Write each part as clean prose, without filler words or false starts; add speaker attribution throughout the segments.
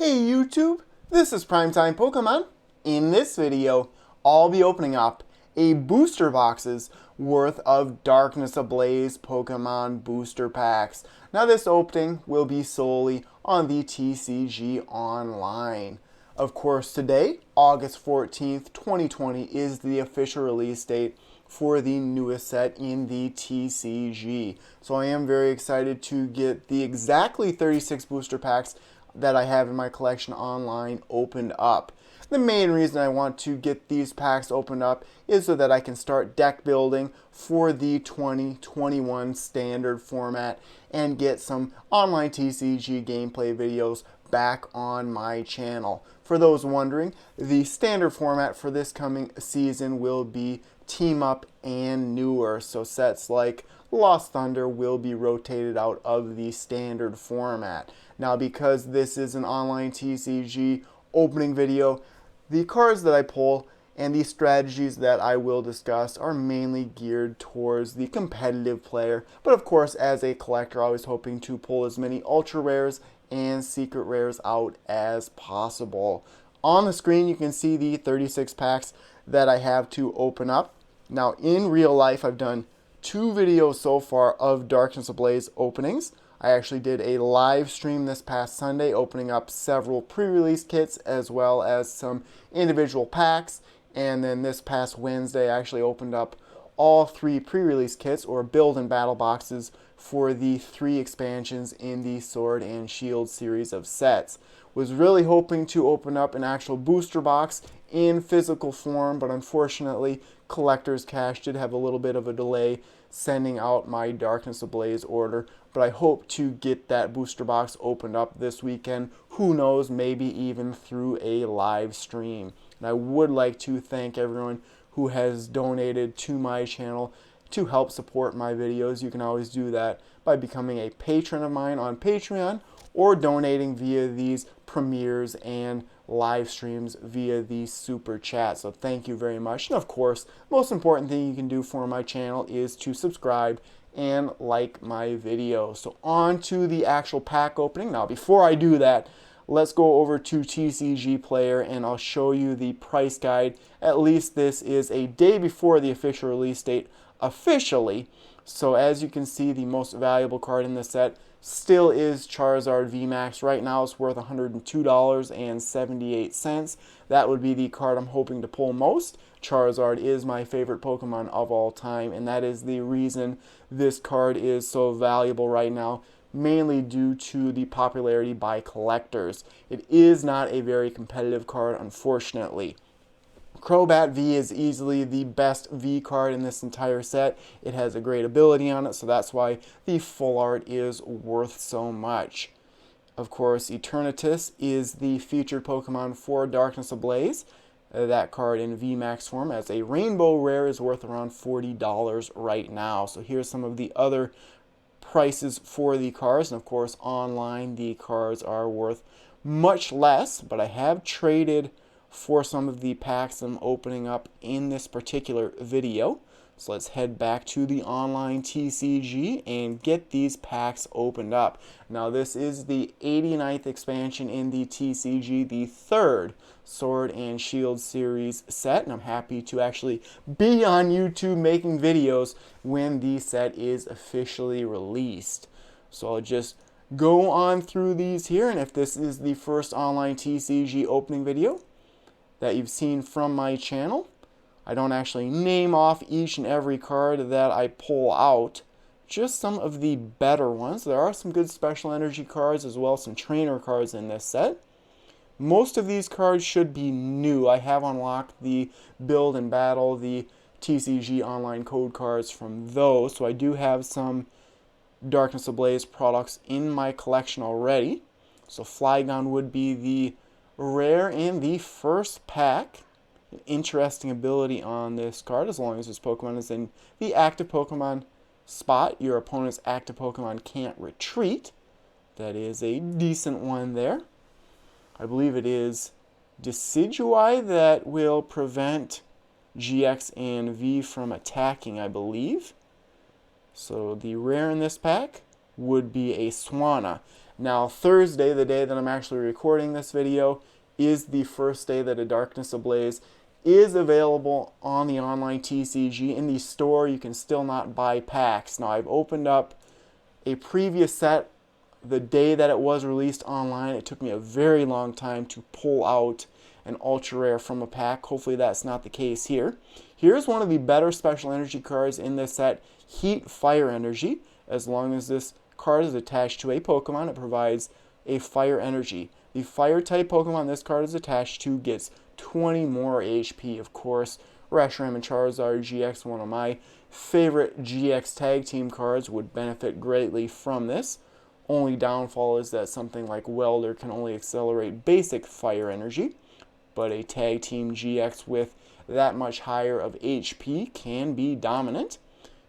Speaker 1: Hey YouTube, this is Primetime Pokemon. In this video, I'll be opening up a booster boxes worth of Darkness Ablaze Pokemon booster packs. Now this opening will be solely on the TCG Online. Of course, today, August 14th, 2020, is the official release date for the newest set in the TCG. So I am very excited to get the exactly 36 booster packs that I have in my collection online opened up. The main reason I want to get these packs opened up is so that I can start deck building for the 2021 standard format and get some online TCG gameplay videos back on my channel. For those wondering, the standard format for this coming season will be Team Up and newer, so sets like Lost Thunder will be rotated out of the standard format. Now, because this is an online TCG opening video, the cards that I pull and the strategies that I will discuss are mainly geared towards the competitive player. But of course, as a collector, I was hoping to pull as many ultra rares and secret rares out as possible. On the screen, you can see the 36 packs that I have to open up. Now, in real life, I've done 2 videos so far of Darkness Ablaze openings. I actually did a live stream this past Sunday opening up several pre-release kits as well as some individual packs. And then this past Wednesday, I actually opened up all 3 pre-release kits or build and battle boxes for the 3 expansions in the Sword and Shield series of sets. Was really hoping to open up an actual booster box in physical form, but unfortunately, Collector's Cash did have a little bit of a delay sending out my Darkness Ablaze order, but I hope to get that booster box opened up this weekend. Who knows, maybe even through a live stream. And I would like to thank everyone who has donated to my channel to help support my videos. You can always do that by becoming a patron of mine on Patreon or donating via these premieres and live streams via the super chat. So thank you very much. And of course, most important thing you can do for my channel is to subscribe and like my video. So on to the actual pack opening. Now before I do that, let's go over to TCG Player and I'll show you the price guide. At least this is a day before the official release date officially. So as you can see, the most valuable card in the set still is Charizard VMAX. Right now it's worth $102.78. That would be the card I'm hoping to pull most. Charizard is my favorite Pokemon of all time, and that is the reason this card is so valuable right now, mainly due to the popularity by collectors. It is not a very competitive card, unfortunately. Crobat V is easily the best V card in this entire set. It has a great ability on it, so that's why the full art is worth so much. Of course, Eternatus is the featured Pokemon for Darkness Ablaze. That card in VMAX form as a rainbow rare is worth around $40 right now. So here's some of the other prices for the cards. And of course, online the cards are worth much less, but I have traded for some of the packs I'm opening up in this particular video. So let's head back to the online TCG and get these packs opened up. Now this is the 89th expansion in the TCG, the 3rd Sword and Shield series set, and I'm happy to actually be on YouTube making videos when the set is officially released. So I'll just go on through these here, and if this is the first online TCG opening video that you've seen from my channel, I don't actually name off each and every card that I pull out, just some of the better ones. There are some good special energy cards as well as some trainer cards in this set. Most of these cards should be new. I have unlocked the Build and Battle, the TCG Online code cards from those, so I do have some Darkness Ablaze products in my collection already. So Flygon would be the rare in the first pack. Interesting ability on this card. As long as this Pokemon is in the active Pokemon spot, your opponent's active Pokemon can't retreat. That is a decent one there. I believe it is Decidueye that will prevent GX and V from attacking, I believe. So the rare in this pack would be a Swanna. Now, Thursday, the day that I'm actually recording this video, is the first day that a Darkness Ablaze is available on the online TCG. In the store, you can still not buy packs. Now, I've opened up a previous set the day that it was released online. It took me a very long time to pull out an ultra rare from a pack. Hopefully that's not the case here. Here's one of the better special energy cards in this set, Heat Fire Energy. As long as this card is attached to a Pokemon, it provides a fire energy. The fire type Pokemon this card is attached to gets 20 more HP. Of course, Reshiram and Charizard GX, one of my favorite GX tag team cards, would benefit greatly from this. Only downfall is that something like Welder can only accelerate basic fire energy, but a tag team GX with that much higher of HP can be dominant.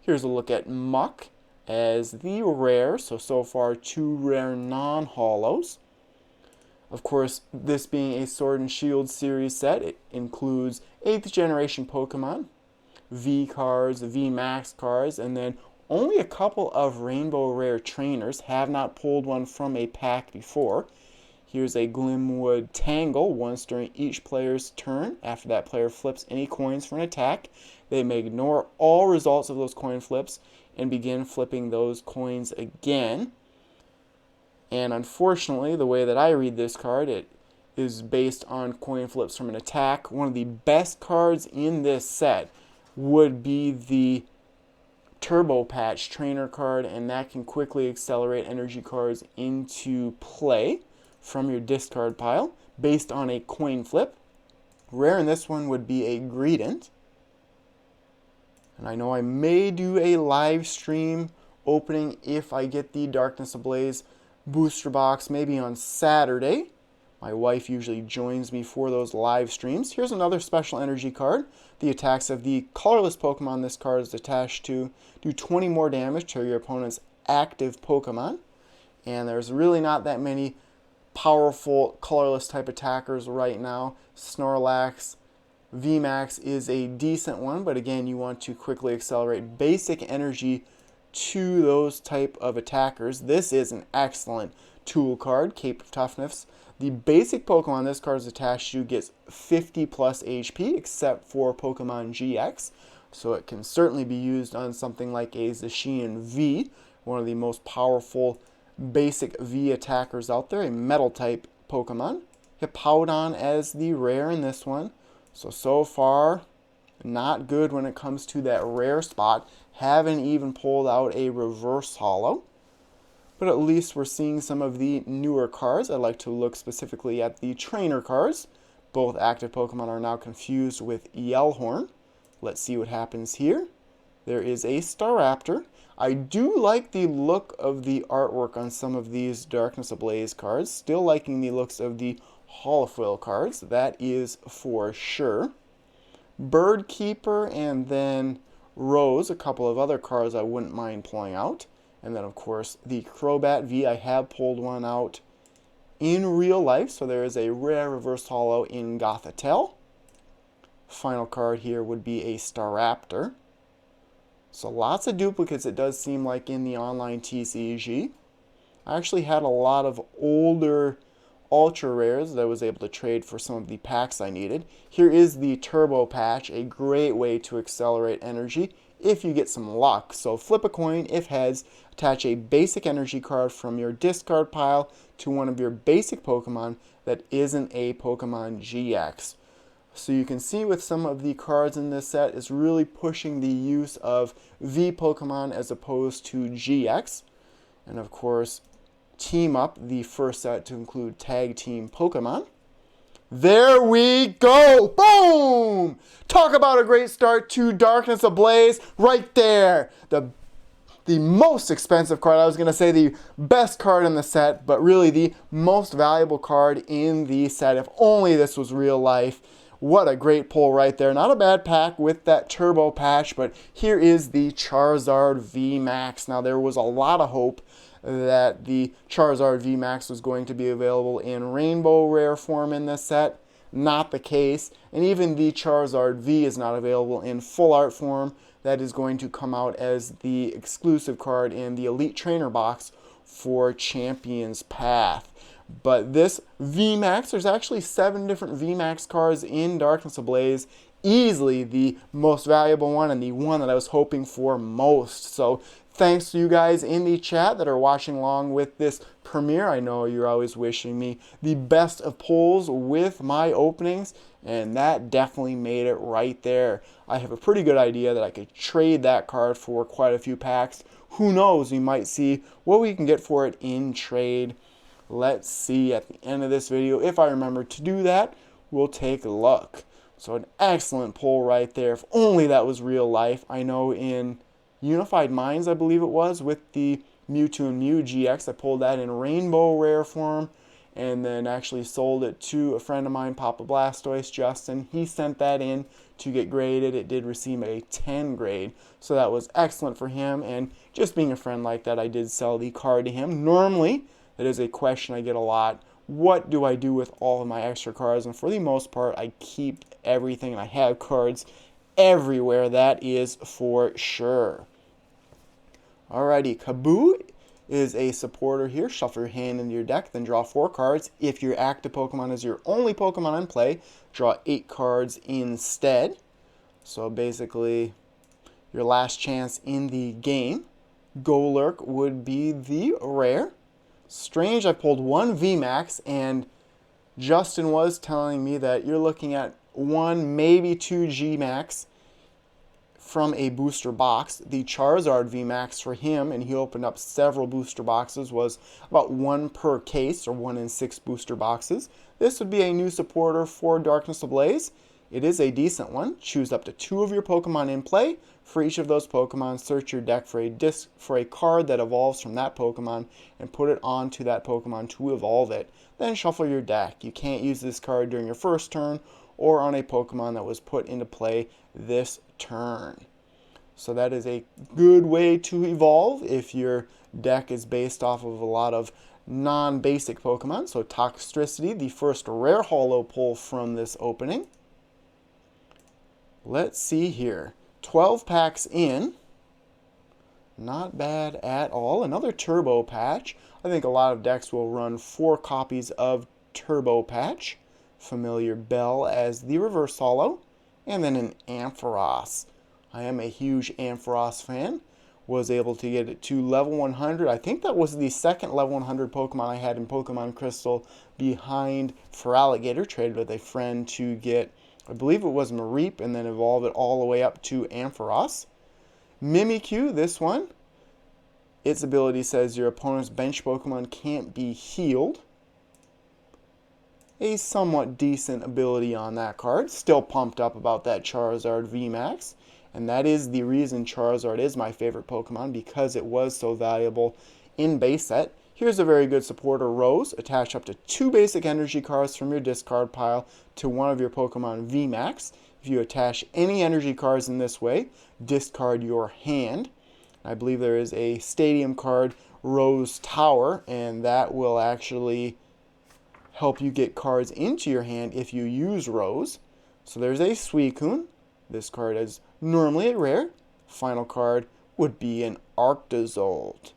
Speaker 1: Here's a look at Muck as the rare, so far 2 rare non-holos. Of course, this being a Sword and Shield series set, it includes 8th generation Pokemon, V cards, VMAX cards, and then only a couple of Rainbow Rare trainers. Have not pulled one from a pack before. Here's a Glimwood Tangle. Once during each player's turn, after that player flips any coins for an attack, they may ignore all results of those coin flips and begin flipping those coins again. And unfortunately, the way that I read this card, it is based on coin flips from an attack. One of the best cards in this set would be the Turbo Patch trainer card, and that can quickly accelerate energy cards into play from your discard pile based on a coin flip. Rare in this one would be a Greedent. And I know I may do a live stream opening if I get the Darkness Ablaze booster box, maybe on Saturday. My wife usually joins me for those live streams. Here's another special energy card. The attacks of the colorless Pokemon this card is attached to do 20 more damage to your opponent's active Pokemon. And there's really not that many powerful colorless type attackers right now. Snorlax VMAX is a decent one, but again, you want to quickly accelerate basic energy to those type of attackers. This is an excellent tool card, Cape of Toughness. The basic Pokemon this card is attached to gets 50 plus HP, except for Pokemon GX. So it can certainly be used on something like a Zacian V, one of the most powerful basic V attackers out there, a metal type Pokemon. Hippowdon as the rare in this one. So far, not good when it comes to that rare spot. Haven't even pulled out a reverse holo. But at least we're seeing some of the newer cards. I'd like to look specifically at the trainer cards. Both active Pokemon are now confused with Yellhorn. Let's see what happens here. There is a Staraptor. I do like the look of the artwork on some of these Darkness Ablaze cards. Still liking the looks of the holofoil cards, that is for sure. Bird Keeper, and then Rose, a couple of other cards I wouldn't mind pulling out. And then, of course, the Crobat V. I have pulled one out in real life, so there is a rare reverse holo in Gothitelle. Final card here would be a Staraptor. So lots of duplicates, it does seem like, in the online TCG. I actually had a lot of older ultra rares that I was able to trade for some of the packs I needed. Here is the Turbo Patch, a great way to accelerate energy if you get some luck. So flip a coin, if heads, attach a basic energy card from your discard pile to one of your basic Pokemon that isn't a Pokemon GX. So you can see with some of the cards in this set is really pushing the use of V Pokemon as opposed to GX. And of course, Team Up, the first set to include Tag Team Pokemon. There we go! Boom! Talk about a great start to Darkness Ablaze right there. The most expensive card, I was going to say the best card in the set, but really the most valuable card in the set. If only this was real life. What a great pull right there. Not a bad pack with that Turbo Patch, but here is the Charizard V-Max. Now, there was a lot of hope that the Charizard V-Max was going to be available in Rainbow Rare form in this set. Not the case. And even the Charizard V is not available in full art form. That is going to come out as the exclusive card in the Elite Trainer box for Champion's Path. But this VMAX, there's actually 7 different VMAX cards in Darkness Ablaze. Easily the most valuable one and the one that I was hoping for most. So thanks to you guys in the chat that are watching along with this premiere. I know you're always wishing me the best of pulls with my openings, and that definitely made it right there. I have a pretty good idea that I could trade that card for quite a few packs. Who knows, we might see what we can get for it in trade. Let's see at the end of this video. If I remember to do that, we'll take a look. So an excellent pull right there. If only that was real life. I know in Unified Minds, I believe it was, with the Mewtwo and Mew GX, I pulled that in rainbow rare form and then actually sold it to a friend of mine, Papa Blastoise, Justin. He sent that in to get graded. It did receive a 10 grade, so that was excellent for him. And just being a friend like that, I did sell the card to him. Normally, that is a question I get a lot. What do I do with all of my extra cards? And for the most part, I keep everything, and I have cards everywhere, that is for sure. Alrighty, Kaboo is a supporter here. Shuffle your hand into your deck, then draw 4 cards. If your active Pokemon is your only Pokemon in play, draw 8 cards instead. So basically, your last chance in the game. Golurk would be the rare. Strange, I pulled 1 VMAX, and Justin was telling me that you're looking at 1, maybe 2 GMAX from a booster box. The Charizard VMAX for him, and he opened up several booster boxes, was about 1 per case, or 1 in 6 booster boxes. This would be a new supporter for Darkness Ablaze. It is a decent one. Choose up to 2 of your Pokemon in play. For each of those Pokemon, search your deck for a card that evolves from that Pokemon and put it onto that Pokemon to evolve it. Then shuffle your deck. You can't use this card during your first turn or on a Pokemon that was put into play this turn. So that is a good way to evolve if your deck is based off of a lot of non-basic Pokemon. So Toxtricity, the first rare holo pull from this opening. Let's see here. 12 packs in. Not bad at all. Another Turbo Patch. I think a lot of decks will run 4 copies of Turbo Patch. Familiar Bell as the reverse holo. And then an Ampharos. I am a huge Ampharos fan. Was able to get it to level 100. I think that was the second level 100 Pokemon I had in Pokemon Crystal behind Feraligatr. Traded with a friend to get, I believe it was Mareep, and then evolve it all the way up to Ampharos. Mimikyu, this one. Its ability says your opponent's bench Pokemon can't be healed. A somewhat decent ability on that card. Still pumped up about that Charizard VMAX. And that is the reason Charizard is my favorite Pokemon, because it was so valuable in base set. Here's a very good supporter, Rose. Attach up to 2 basic energy cards from your discard pile to one of your Pokemon VMAX. If you attach any energy cards in this way, discard your hand. I believe there is a stadium card, Rose Tower, and that will actually help you get cards into your hand if you use Rose. So there's a Suicune. This card is normally a rare. Final card would be an Arctozolt.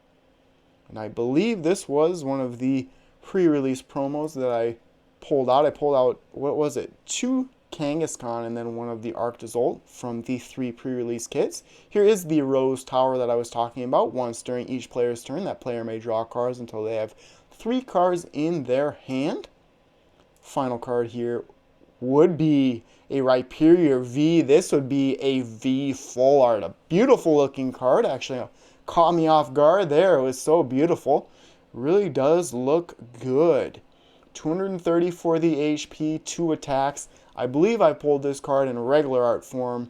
Speaker 1: And I believe this was one of the pre-release promos that I pulled out. I pulled out, what was it, 2 Kangaskhan and then one of the Arctozolt from the 3 pre-release kits. Here is the Rose Tower that I was talking about. Once during each player's turn, that player may draw cards until they have 3 cards in their hand. Final card here would be a Rhyperior V. This would be a V full art. A beautiful looking card. Actually, caught me off guard there. It was so beautiful. Really does look good. 230 for the HP, 2 attacks. I believe I pulled this card in regular art form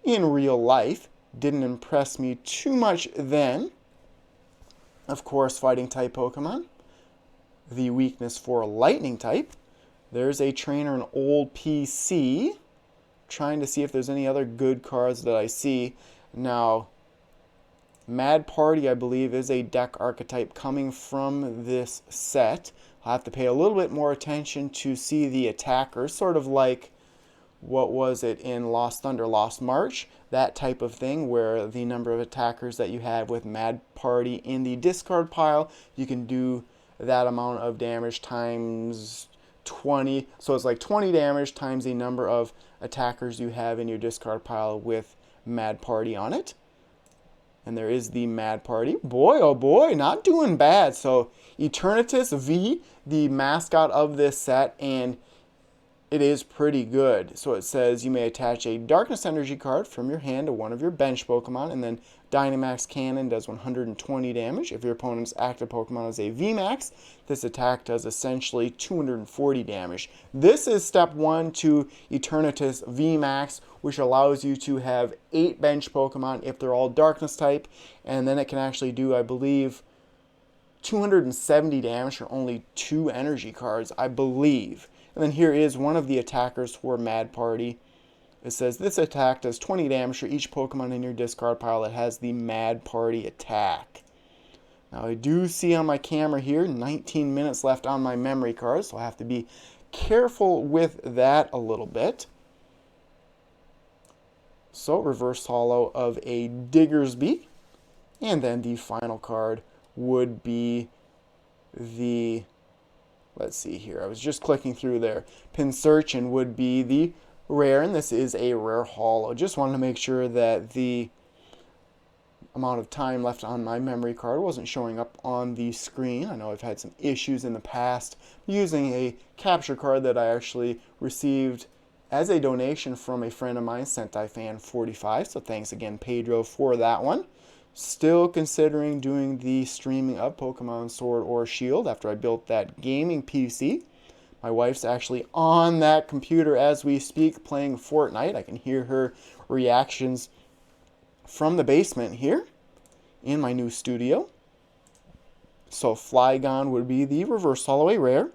Speaker 1: in real life. Didn't impress me too much then. Of course, fighting type Pokemon. The weakness for lightning type. There's a trainer, an old PC. Trying to see if there's any other good cards that I see. Now, Mad Party, I believe, is a deck archetype coming from this set. I'll have to pay a little bit more attention to see the attackers. Sort of like what was it, in Lost Thunder, Lost March, that type of thing, where the number of attackers that you have with Mad Party in the discard pile, you can do that amount of damage times 20. So it's like 20 damage times the number of attackers you have in your discard pile with Mad Party on it. And there is the Mad Party. Boy, oh boy, not doing bad. So Eternatus V, the mascot of this set, and it is pretty good. So it says you may attach a Darkness Energy card from your hand to one of your bench Pokemon, and then Dynamax Cannon does 120 damage. If your opponent's active Pokemon is a VMAX, this attack does essentially 240 damage. This is step 1 to Eternatus VMAX, which allows you to have 8 bench Pokemon if they're all Darkness type, and then it can actually do, I believe, 270 damage for only 2 energy cards, I believe. And then here is one of the attackers for Mad Party. It says this attack does 20 damage for each Pokemon in your discard pile that has the Mad Party attack. Now I do see on my camera here 19 minutes left on my memory card, so I have to be careful with that a little bit. So reverse holo of a Diggersby. And then the final card would be the, let's see here, I was just clicking through there. Pinsirchin would be the rare, and this is a rare holo. Just wanted to make sure that the amount of time left on my memory card wasn't showing up on the screen. I know I've had some issues in the past using a capture card that I actually received as a donation from a friend of mine, SentaiFan45. So thanks again, Pedro, for that one. Still considering doing the streaming of Pokemon Sword or Shield after I built that gaming PC. My wife's actually on that computer as we speak playing Fortnite. I can hear her reactions from the basement here in my new studio. So Flygon would be the reverse holo rare.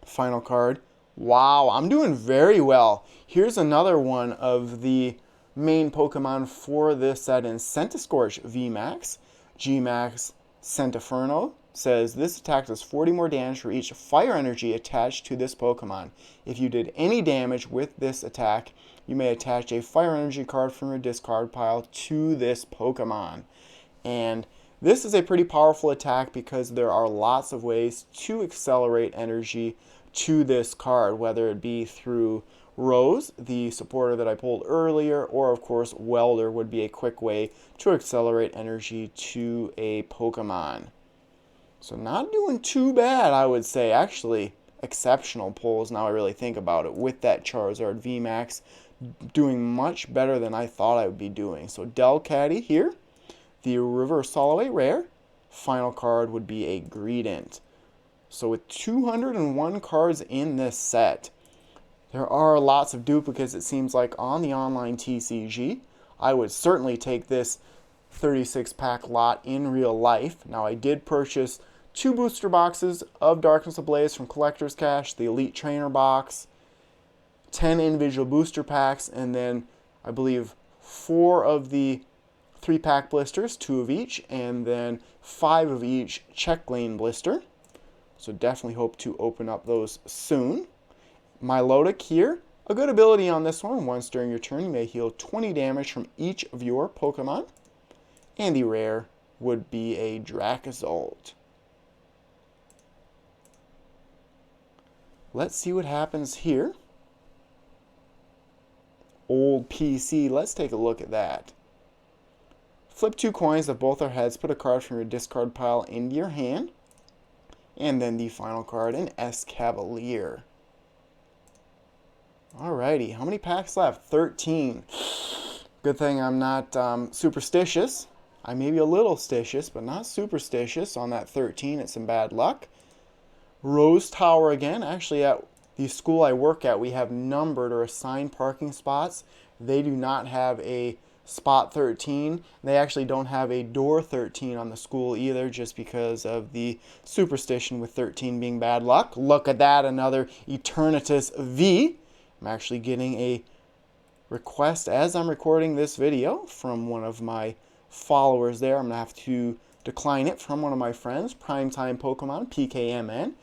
Speaker 1: Final card. Wow, I'm doing very well. Here's another one of the main Pokemon for this set in Centiskorch VMAX. G-Max Centiferno says this attack does 40 more damage for each fire energy attached to this Pokemon. If you did any damage with this attack, you may attach a fire energy card from your discard pile to this Pokemon. And this is a pretty powerful attack because there are lots of ways to accelerate energy to this card, whether it be through Rose, the supporter that I pulled earlier, or of course Welder would be a quick way to accelerate energy to a Pokemon. So not doing too bad, I would say. Actually, exceptional pulls now I really think about it, with that Charizard VMAX doing much better than I thought I would be doing. So Delcatty here, the reverse holo rare. Final card would be a Greedent. So with 201 cards in this set, there are lots of duplicates, it seems like, on the online TCG. I would certainly take this 36-pack lot in real life. Now, I did purchase 2 booster boxes of Darkness Ablaze from Collector's Cash, the Elite Trainer box, 10 individual booster packs, and then I believe 4 of the 3-pack blisters, 2 of each, and then 5 of each check lane blister. So definitely hope to open up those soon. Milotic here, a good ability on this one. Once during your turn, you may heal 20 damage from each of your Pokemon. And the rare would be a Dracozolt. Let's see what happens here. Old PC, let's take a look at that. Flip 2 coins of both our heads, put a card from your discard pile into your hand. And then the final card, an Escavalier. Alrighty, how many packs left? 13. Good thing I'm not superstitious. I may be a little stitious, but not superstitious. On that 13, it's some bad luck. Rose Tower again. Actually, at the school I work at, we have numbered or assigned parking spots. They do not have a spot 13. They actually don't have a door 13 on the school either, just because of the superstition with 13 being bad luck. Look at that, another Eternatus V. I'm actually getting a request as I'm recording this video from one of my followers there. I'm going to have to decline it from one of my friends, Primetime Pokemon, PKMN.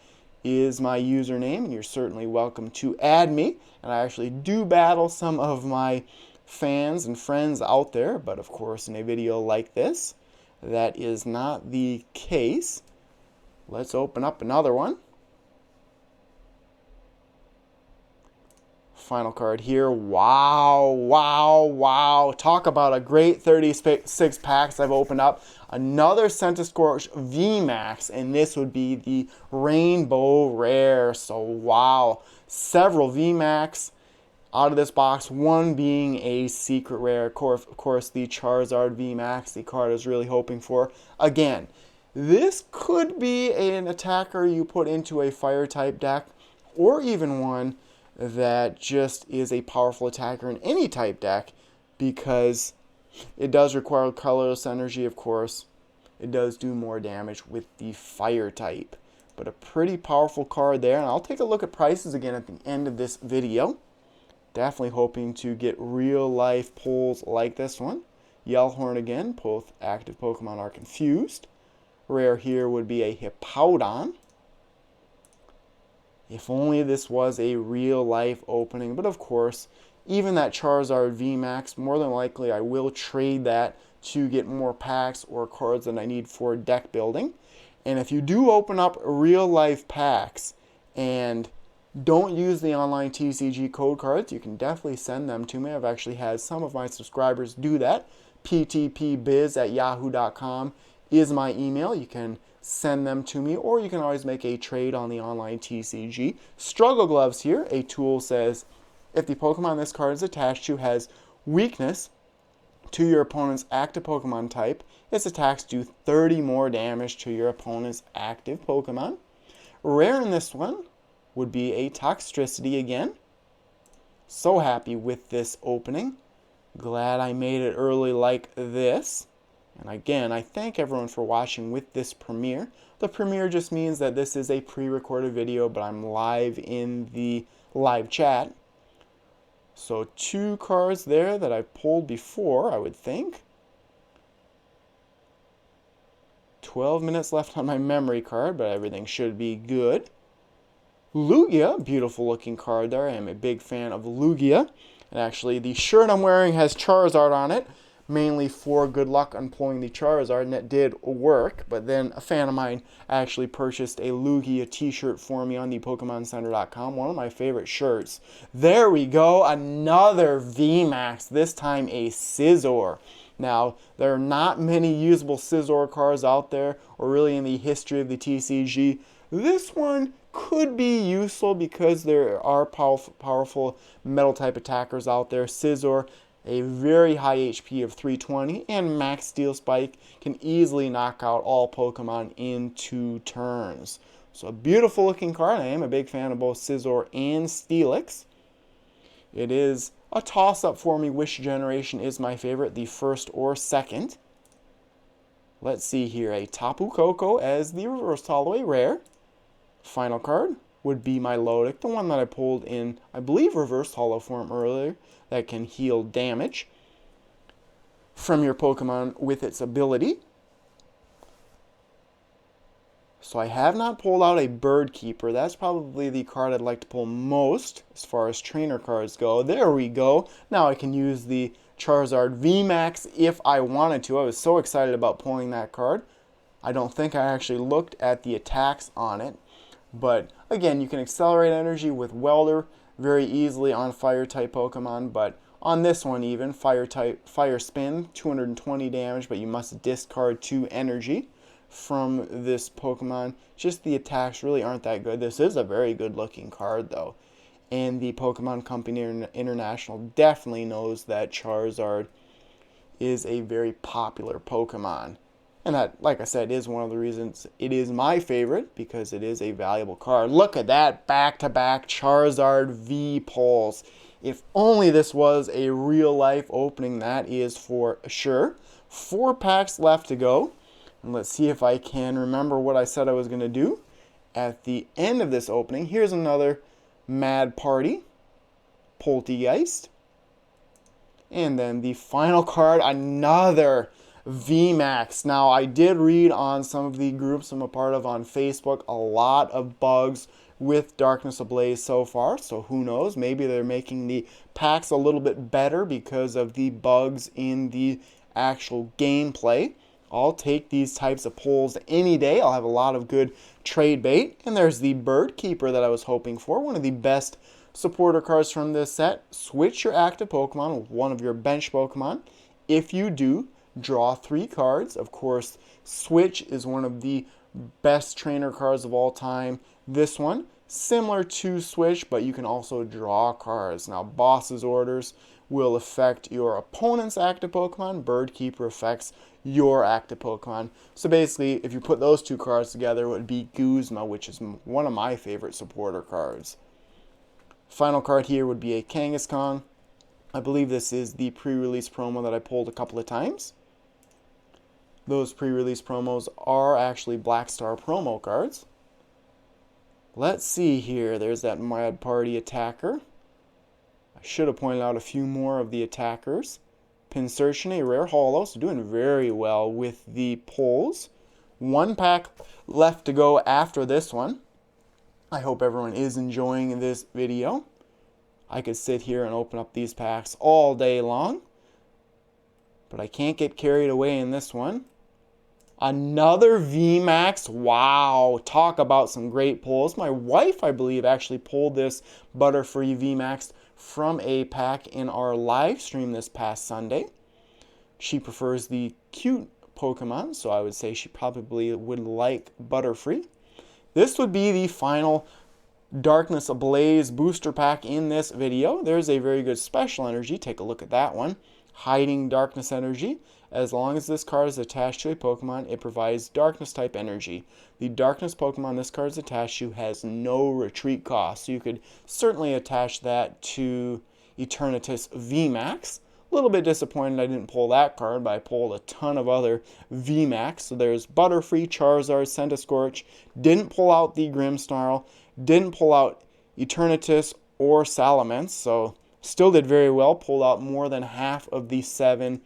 Speaker 1: is my username, and you're certainly welcome to add me. And I actually do battle some of my fans and friends out there, but of course in a video like this, that is not the case. Let's open up another one. Final card here. Wow, wow, wow. Talk about a great 36 packs I've opened up. Another Scorch VMAX, and this would be the Rainbow Rare. So, wow. Several VMAX out of this box, one being a secret rare. Of course, the Charizard VMAX, the card I was really hoping for. Again, this could be an attacker you put into a fire-type deck, or even one that just is a powerful attacker in any type deck, because it does require colorless energy, of course. It does do more damage with the fire type, but a pretty powerful card there. And I'll take a look at prices again at the end of this video. Definitely hoping to get real life pulls like this one. Yellhorn again, both active Pokemon are confused. Rare here would be a Hippowdon. If only this was a real life opening. But of course, even that Charizard VMAX, more than likely I will trade that to get more packs or cards that I need for deck building. And if you do open up real life packs and don't use the online TCG code cards, you can definitely send them to me. I've actually had some of my subscribers do that. ptpbiz@yahoo.com is my email. You can send them to me, or you can always make a trade on the online TCG. Struggle Gloves here. A tool says, if the Pokemon this card is attached to has weakness to your opponent's active Pokemon type, its attacks do 30 more damage to your opponent's active Pokemon. Rare in this one would be a Toxtricity again. So happy with this opening. Glad I made it early like this. And again, I thank everyone for watching with this premiere. The premiere just means that this is a pre-recorded video, but I'm live in the live chat. So 2 cards there that I pulled before, I would think. 12 minutes left on my memory card, but everything should be good. Lugia, beautiful looking card there. I am a big fan of Lugia. And actually, the shirt I'm wearing has Charizard on it, mainly for good luck on pulling the Charizard, and it did work. But then a fan of mine actually purchased a Lugia t-shirt for me on the PokemonCenter.com, one of my favorite shirts. There we go, another VMAX, this time a Scizor. Now, there are not many usable Scizor cards out there, or really in the history of the TCG. This one could be useful because there are powerful metal-type attackers out there. Scizor, a very high HP of 320, and Max Steel Spike can easily knock out all Pokemon in 2 turns. So a beautiful looking card. I am a big fan of both Scizor and Steelix. It is a toss-up for me. Which generation is my favorite, the first or second? Let's see here. A Tapu Koko as the reverse holo rare. Final card would be my Lodic, the one that I pulled in, I believe, reverse holo form earlier, that can heal damage from your Pokemon with its ability. So I have not pulled out a Bird Keeper. That's probably the card I'd like to pull most as far as trainer cards go. There we go. Now I can use the Charizard VMAX if I wanted to. I was so excited about pulling that card. I don't think I actually looked at the attacks on it. But again, you can accelerate energy with Welder very easily on fire-type Pokemon. But on this one even, Fire Spin, 220 damage, but you must discard 2 energy from this Pokemon. Just the attacks really aren't that good. This is a very good looking card though. And the Pokemon Company International definitely knows that Charizard is a very popular Pokemon. And that, like I said, is one of the reasons it is my favorite, because it is a valuable card. Look at that back-to-back Charizard V pulls. If only this was a real-life opening, that is for sure. 4 packs left to go. And let's see if I can remember what I said I was going to do at the end of this opening. Here's another Mad Party, Poltegeist. And then the final card, another VMAX. Now, I did read on some of the groups I'm a part of on Facebook a lot of bugs with Darkness Ablaze so far, so who knows, maybe they're making the packs a little bit better because of the bugs in the actual gameplay. I'll take these types of pulls any day. I'll have a lot of good trade bait. And there's the Bird Keeper that I was hoping for, one of the best supporter cards from this set. Switch your active Pokemon with one of your bench Pokemon. If you do, draw 3 cards. Of course, Switch is one of the best trainer cards of all time. This one, similar to Switch, but you can also draw cards. Now, Boss's Orders will affect your opponent's active Pokemon. Bird Keeper affects your active Pokemon. So basically, if you put those 2 cards together, it would be Guzma, which is one of my favorite supporter cards. Final card here would be a Kangaskhan. I believe this is the pre-release promo that I pulled a couple of times. Those pre-release promos are actually Black Star promo cards. Let's see here. There's that Mad Party attacker. I should have pointed out a few more of the attackers. Pinsirtion, a rare holo, so doing very well with the pulls. 1 pack left to go after this one. I hope everyone is enjoying this video. I could sit here and open up these packs all day long, but I can't get carried away in this one. Another VMAX. Wow, talk about some great pulls. My wife, I believe, actually pulled this Butterfree VMAX from a pack in our live stream this past Sunday. She prefers the cute Pokemon, so I would say she probably would like Butterfree. This would be the final Darkness Ablaze booster pack in this video. There's a very good special energy. Take a look at that one. Hiding Darkness Energy. As long as this card is attached to a Pokemon, it provides Darkness type energy. The Darkness Pokemon this card is attached to has no retreat cost, so you could certainly attach that to Eternatus VMAX. A little bit disappointed I didn't pull that card, but I pulled a ton of other VMAX. So there's Butterfree, Charizard, Centiskorch. Didn't pull out the Grimmsnarl. Didn't pull out Eternatus or Salamence, so still did very well. Pulled out more than half of the 7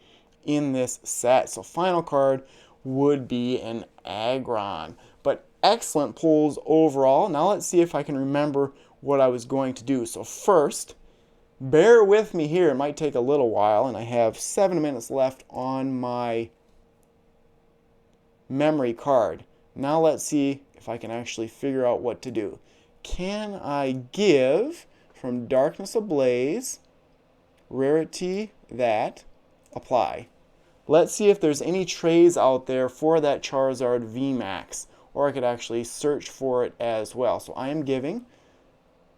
Speaker 1: in this set. So final card would be an Aggron. But excellent pulls overall. Now let's see if I can remember what I was going to do. So first, bear with me here. It might take a little while, and I have 7 minutes left on my memory card. Now let's see if I can actually figure out what to do. Can I give from Darkness Ablaze, Rarity that, apply? Let's see if there's any trades out there for that Charizard VMAX, or I could actually search for it as well. So I am giving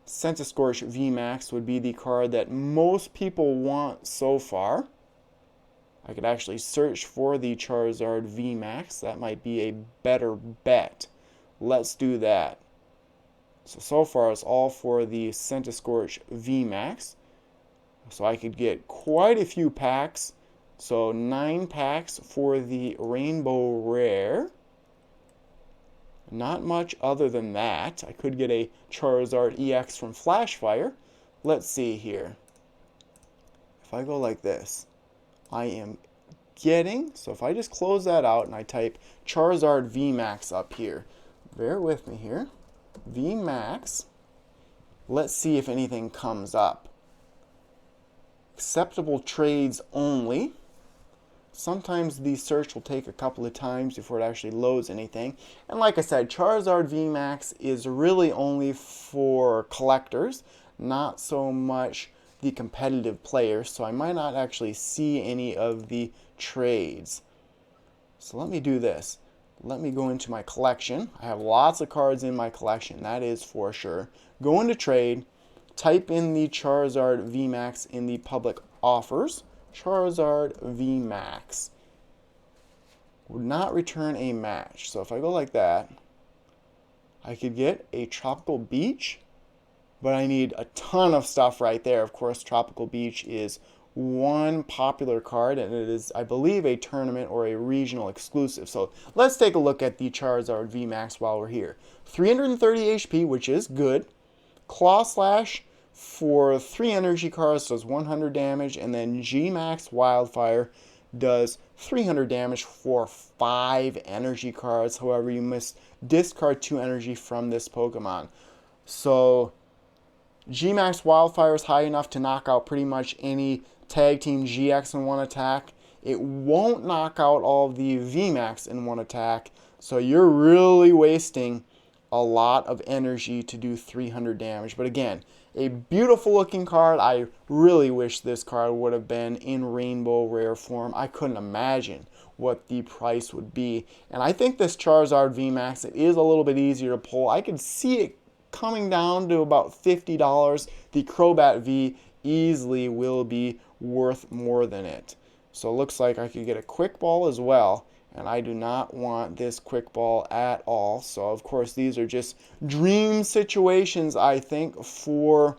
Speaker 1: Centiskorch VMAX would be the card that most people want so far. I could actually search for the Charizard VMAX. That might be a better bet. Let's do that. So far it's all for the Centiskorch VMAX. So I could get quite a few packs. So 9 packs for the Rainbow Rare. Not much other than that. I could get a Charizard EX from Flashfire. Let's see here. If I go like this, I am getting, so if I just close that out and I type Charizard VMAX up here, bear with me here, VMAX, let's see if anything comes up. Acceptable trades only. Sometimes the search will take a couple of times before it actually loads anything. And like I said, Charizard VMAX is really only for collectors, not so much the competitive players. So I might not actually see any of the trades. So let me do this. Let me go into my collection. I have lots of cards in my collection, that is for sure. Go into trade, type in the Charizard VMAX in the public offers. Charizard VMAX would not return a match. So if I go like that, I could get a Tropical Beach, but I need a ton of stuff right there. Of course, Tropical Beach is one popular card, and it is, I believe, a tournament or a regional exclusive. So let's take a look at the Charizard VMAX while we're here. 330 HP, which is good. Claw Slash for 3 energy cards does 100 damage, and then G-Max Wildfire does 300 damage for 5 energy cards. However, you must discard 2 energy from this Pokemon. So G-Max Wildfire is high enough to knock out pretty much any Tag Team GX in one attack. It won't knock out all of the VMAX in one attack, so you're really wasting a lot of energy to do 300 damage. But again, a beautiful looking card. I really wish this card would have been in Rainbow Rare form. I couldn't imagine what the price would be. And I think this Charizard VMAX, it is a little bit easier to pull. I could see it coming down to about $50. The Crobat V easily will be worth more than it. So it looks like I could get a Quick Ball as well, and I do not want this Quick Ball at all. So of course these are just dream situations, I think, for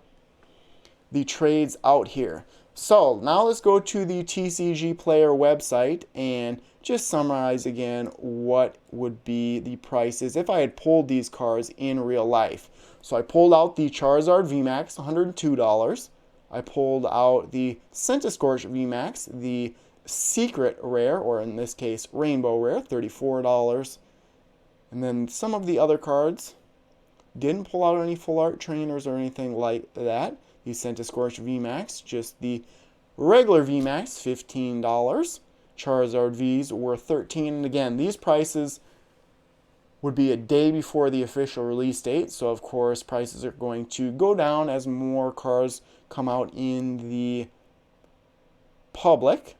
Speaker 1: the trades out here. So now let's go to the TCG Player website and just summarize again what would be the prices if I had pulled these cards in real life. So I pulled out the Charizard VMAX, $102. I pulled out the Centiskorch VMAX, the Secret Rare, or in this case Rainbow Rare, $34. And then some of the other cards, didn't pull out any full art trainers or anything like that. The Centiskorch VMAX, just the regular VMAX, $15. Charizard Vs were $13. And again, these prices would be a day before the official release date, so of course prices are going to go down as more cards come out in the public.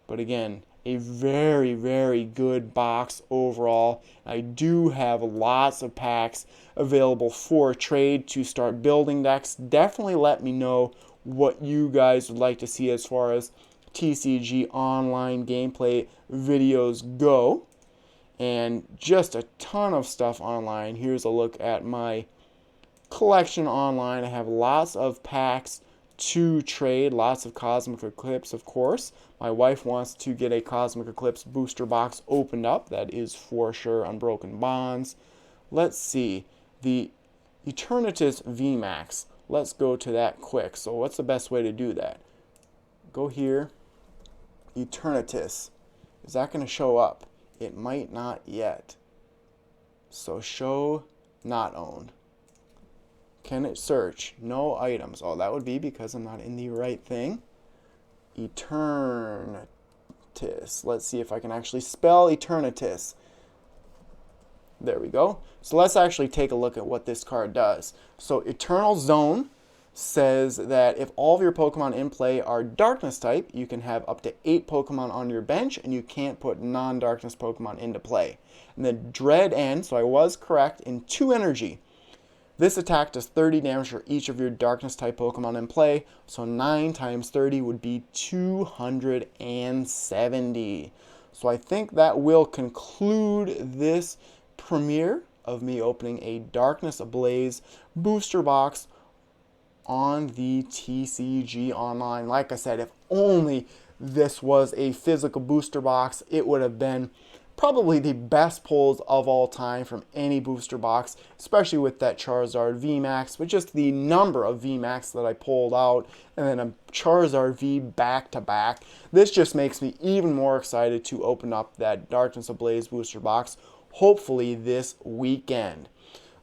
Speaker 1: But again, a very, very good box overall. I do have lots of packs available for trade to start building decks. Definitely let me know what you guys would like to see as far as TCG Online gameplay videos go. And just a ton of stuff online. Here's a look at my collection online. I have lots of packs to trade, lots of Cosmic Eclipse, of course. My wife wants to get a Cosmic Eclipse booster box opened up. That is for sure. Unbroken Bonds. Let's see. The Eternatus VMAX. Let's go to that quick. So what's the best way to do that? Go here. Eternatus. Is that going to show up? It might not yet. So show not owned. Can it search? No items. Oh, that would be because I'm not in the right thing. Eternatus. Let's see if I can actually spell Eternatus. There we go. So let's actually take a look at what this card does. So Eternal Zone says that if all of your Pokemon in play are Darkness type, you can have up to 8 Pokemon on your bench, and you can't put non-Darkness Pokemon into play. And the Dread End, so I was correct, in 2 energy. This attack does 30 damage for each of your Darkness type Pokemon in play, so 9 times 30 would be 270. So I think that will conclude this premiere of me opening a Darkness Ablaze booster box on the TCG Online. Like I said, if only this was a physical booster box, it would have been probably the best pulls of all time from any booster box, especially with that Charizard VMAX, but just the number of VMAX that I pulled out, and then a Charizard V back-to-back. This just makes me even more excited to open up that Darkness Ablaze booster box, hopefully this weekend.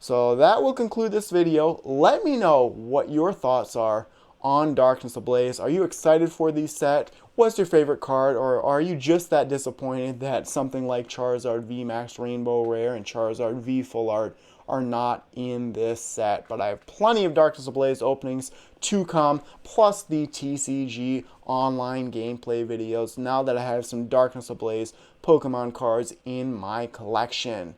Speaker 1: So that will conclude this video. Let me know what your thoughts are on Darkness Ablaze. Are you excited for the set? What's your favorite card? Or are you just that disappointed that something like Charizard VMAX Rainbow Rare and Charizard V Full Art are not in this set? But I have plenty of Darkness Ablaze openings to come, plus the TCG Online gameplay videos now that I have some Darkness Ablaze Pokemon cards in my collection.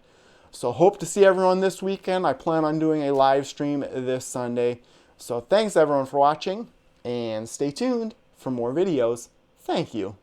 Speaker 1: So hope to see everyone this weekend. I plan on doing a live stream this Sunday. So thanks everyone for watching, and stay tuned for more videos. Thank you.